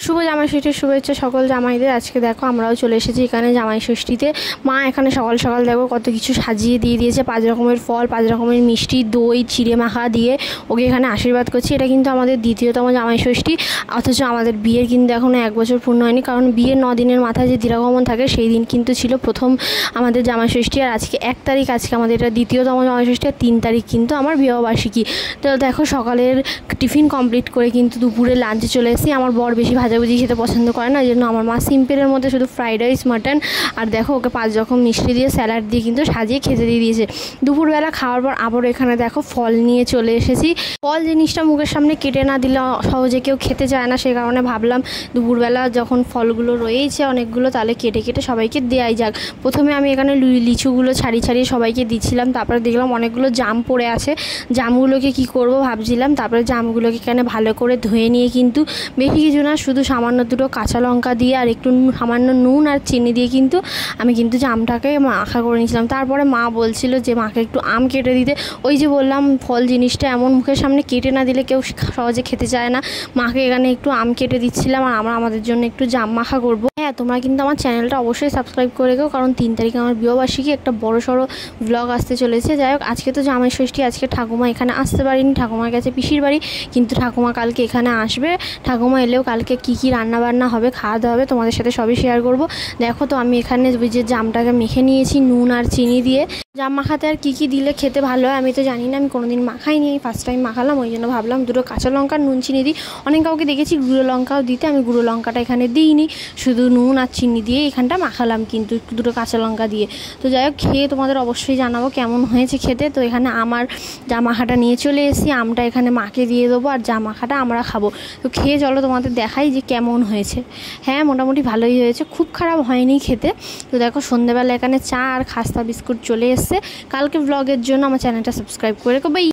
শুভ জামাই ষষ্ঠীর শুভেচ্ছা সকল জামাইদের। আজকে দেখো আমরাও চলে এসেছি এখানে জামাই ষষ্ঠীতে। মা এখানে সকাল সকাল দেখো কত কিছু সাজিয়ে দিয়ে দিয়েছে, 5 রকমের ফল, 5 রকমের মিষ্টি, দই, চিড়ে মাখা দিয়ে ওকে এখানে আশীর্বাদ করছি। এটা কিন্তু আমাদের দ্বিতীয়তম জামাই ষষ্ঠী, অথচ আমাদের বিয়ের কিন্তু এখনও 1 বছর পূর্ণ হয়নি, কারণ বিয়ের 9 দিনের মাথায় যে দিরাগমন থাকে সেই দিন কিন্তু ছিল প্রথম আমাদের জামাই ষষ্ঠী। আর আজকে 1 তারিখ, আজকে আমাদের এটা দ্বিতীয়তম জামাই ষষ্ঠী, আর 3 তারিখ কিন্তু আমার বিবাহবার্ষিকী। তো দেখো সকালের টিফিন কমপ্লিট করে কিন্তু দুপুরে লাঞ্চে চলে এসেছি। আমার বর বেশি ভাজাভুজি খেতে পছন্দ করে না, এই জন্য আমার মা সিম্পলের মধ্যে শুধু ফ্রাইড রাইস, মাটন আর দেখো ওকে 5 রকম মিষ্টি দিয়ে স্যালাড দিয়ে কিন্তু সাজিয়ে খেতে দিয়ে দিয়েছে। দুপুরবেলা খাওয়ার পর আবারও এখানে দেখো ফল নিয়ে চলে এসেছি। ফল জিনিসটা মুখের সামনে কেটে না দিলে সহজে কেউ খেতে চায় না, সেই কারণে ভাবলাম দুপুরবেলা যখন ফলগুলো রয়েছে অনেকগুলো, তাহলে কেটে কেটে সবাইকে দেওয়াই যাক। প্রথমে আমি এখানে লিচুগুলো ছাড়িয়ে ছাড়িয়ে সবাইকে দিচ্ছিলাম, তারপরে দেখলাম অনেকগুলো জাম পড়ে আছে, জামগুলোকে কি করব ভাবছিলাম। তারপরে জামগুলোকে এখানে ভালো করে ধুয়ে নিয়ে কিন্তু বেশি কিছু না, শুধু সামান্য দুটো কাঁচা লঙ্কা দিয়ে আর একটু সামান্য নুন আর চিনি দিয়ে কিন্তু আমি কিন্তু জামটাকে মাখা করে নিয়েছিলাম। তারপরে মা বলছিল যে মাকে একটু আম কেটে দিতে। ওই যে বললাম ফল জিনিসটা এমন মুখের সামনে কেটে না দিলে কেউ সহজে খেতে চায় না, মাকে এখানে একটু আম কেটে দিচ্ছিলাম আর আমরা আমাদের জন্য একটু জাম মাখা করব। হ্যাঁ, তোমরা কিন্তু আমার চ্যানেলটা অবশ্যই সাবস্ক্রাইব করে রেখো, কারণ 3 তারিখে আমার বিবাহবার্ষিকী, একটা বড় সড়ো ব্লগ আসতে চলেছে। যাই হোক, আজকে তো জামাই ষষ্ঠী, আজকে ঠাকুমা এখানে আসতে পারিনি, ঠাকুমার কাছে পিসির বাড়ি, কিন্তু ঠাকুমা কালকে এখানে আসবে। ঠাকুমা এলেও কালকে কী কী রান্নাবান্না হবে, খাওয়া দাওয়া হবে, তোমাদের সাথে সবই শেয়ার করব। দেখো তো আমি এখানে ওই যে জামটাকে মেখে নিয়েছি নুন আর চিনি দিয়ে। জাম মাখাতে আর কী কী দিলে খেতে ভালো হয় আমি তো জানি না, আমি কোনোদিন মাখাইনি, ফার্স্ট টাইম মাখালাম, ওই জন্য ভাবলাম দুটো কাঁচা লঙ্কা নুন চিনি দিই। অনেক কাউকে দেখেছি গুঁড়ো লঙ্কাও দিতে, আমি গুঁড়ো লঙ্কাটা এখানে দিইনি, শুধু নুন আর চিনি দিয়ে এখানটা মাখালাম কিন্তু দুটো কাঁচা লঙ্কা দিয়ে। তো যাই হোক, খেয়ে তোমাদের অবশ্যই জানাবো কেমন হয়েছে খেতে। তো এখানে আমার জাম মাখাটা নিয়ে চলে এসেছি, আমটা এখানে মাকে দিয়ে দেবো আর জাম মাখাটা আমরা খাবো। তো খেয়ে চলো তোমাদের দেখাই যে কেমন হয়েছে। হ্যাঁ, মোটামুটি ভালোই হয়েছে, খুব খারাপ হয়নি খেতে। তো দেখো সন্ধ্যেবেলা এখানে চা আর খাস্তা বিস্কুট চলে এসছে। কালকে ব্লগের জন্য আমার চ্যানেলটা সাবস্ক্রাইব করে রেখো। বাই।